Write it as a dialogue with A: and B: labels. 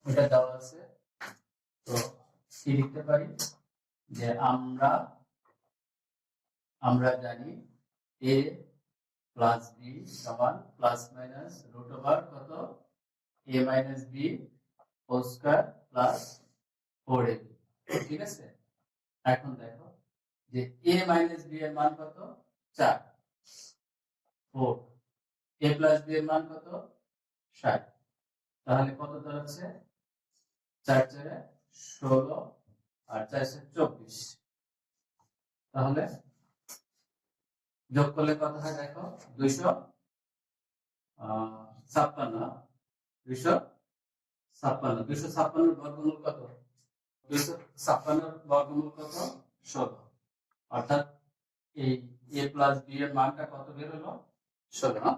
A: ওটা দেওয়া আছে। তো কি লিখতে পারি যে আমরা জানি a প্লাস বি সমান প্লাস মাইনাস রুট ওভার কত a minus b whole square plus 4ab। ঠিক আছে, এখন দেখো যে a মাইনাস b এর মান কত 4, 4, a প্লাস b এর মান কত 60। তাহলে কত দাঁড়াচ্ছে 4 4 16 আর 4 24। তাহলে যোগ করলে কত হয় দেখো 256, 256 বর্গমূল কত 256 বর্গমূল কত 16। অর্থাৎ এই a প্লাস b এর মানটা কত বের হলো 16।